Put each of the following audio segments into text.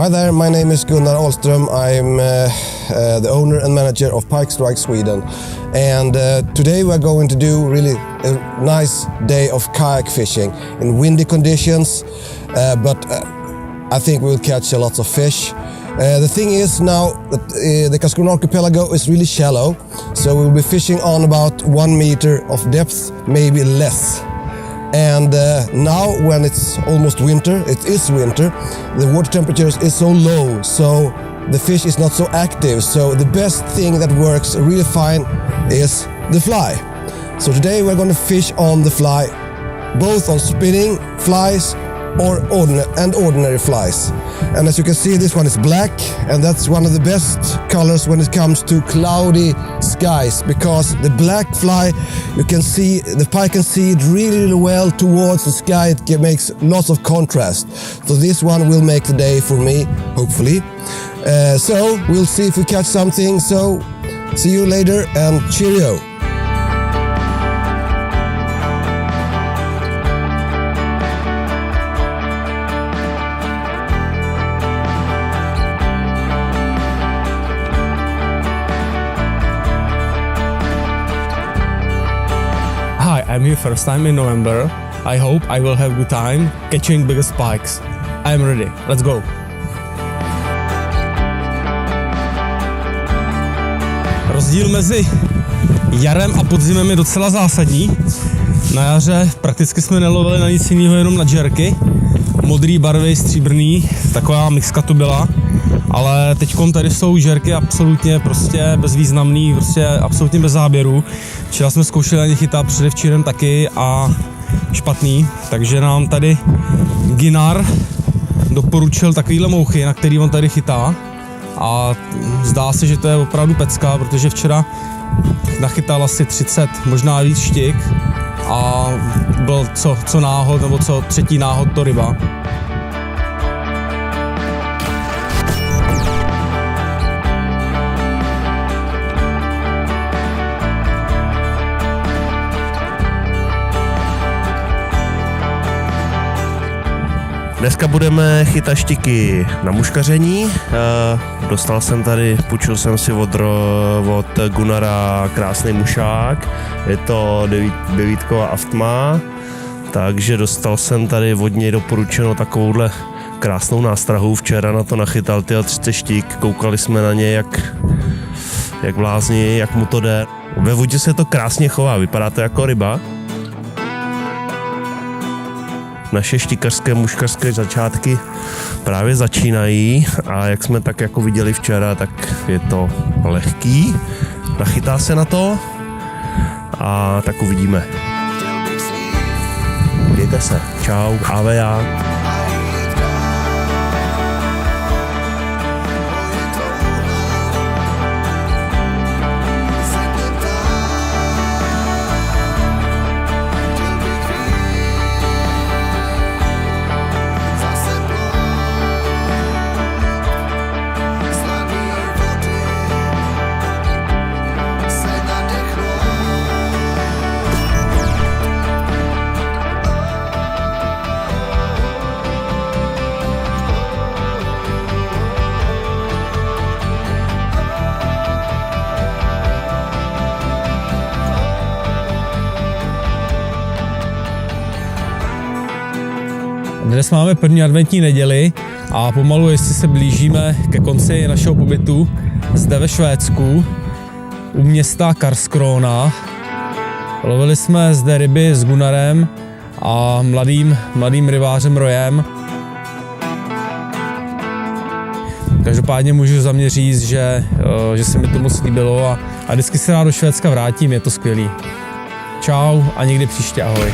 Hi there, my name is Gunnar Ahlström. I'm the owner and manager of Pike Strike Sweden. And today we're going to do really a nice day of kayak fishing in windy conditions, but I think we'll catch a lot of fish. The thing is now that the Karlskrona archipelago is really shallow, so we'll be fishing on about 1 meter of depth, maybe less. And now when it's almost winter, it is winter, the water temperature is so low, so the fish is not so active. So the best thing that works really fine is the fly. So today we're going to fish on the fly, both on spinning flies or ordinary flies. And as you can see, this one is black, and that's one of the best colors when it comes to cloudy skies, because the black fly, you can see, the pike can see it really well towards the sky. It makes lots of contrast. So this one will make the day for me, hopefully. So we'll see if we catch something. So see you later and cheerio. I'm here first time in November. I hope I will have good time catching bigger spikes. I'm ready. Let's go. Rozdíl mezi jarem a podzimem je docela zásadní. Na jaře prakticky jsme nelovili na nic jiného, jenom na džerky. Modrý barvy, stříbrný, taková mixka to byla. Ale teďkom tady jsou žerky absolutně prostě bezvýznamný, prostě absolutně bez záběru. Včera jsme zkoušeli na ně chytat, předevčírem taky a špatný. Takže nám tady Gunnar doporučil takovýhle mouchy, na který on tady chytá. A zdá se, že to je opravdu pecka, protože včera nachytal asi 30, možná víc štik. A byl co náhod, nebo co třetí náhod to ryba. Dneska budeme chytat štiky na muškaření. Dostal jsem tady, půjčil jsem si od Gunnara krásný mušák. Je to 9ková aftma, takže dostal jsem tady od něj doporučenou takovouhle krásnou nástrahu. Včera na to nachytal 30 štik, koukali jsme na ně jak blázni, jak mu to jde. Ve vodě se to krásně chová, vypadá to jako ryba. Naše štikařské, muškařské začátky právě začínají a jak jsme tak jako viděli včera, tak je to lehký, nachytá se na to a tak uvidíme. Mějte se, čau, avea. Dnes máme první adventní neděli a pomalu, jestli se blížíme ke konci našeho pobytu zde ve Švédsku u města Karlskrona. Lovili jsme zde ryby s Gunnarem a mladým rybářem Rojem. Každopádně můžu za mě říct, že se mi to moc líbilo a vždycky se rád do Švédska vrátím, je to skvělý. Čau a někdy příště, ahoj.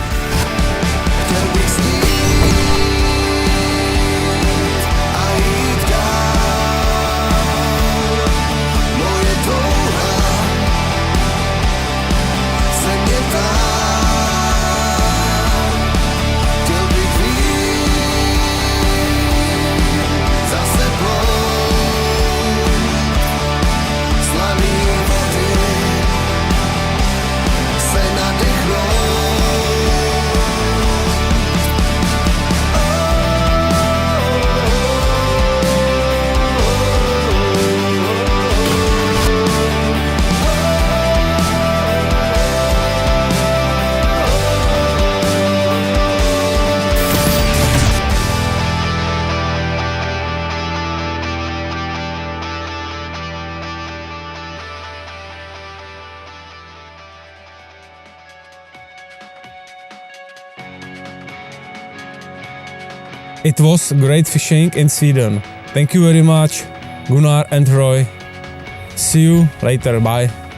It was great fishing in Sweden. Thank you very much, Gunnar and Roy. See you later, bye.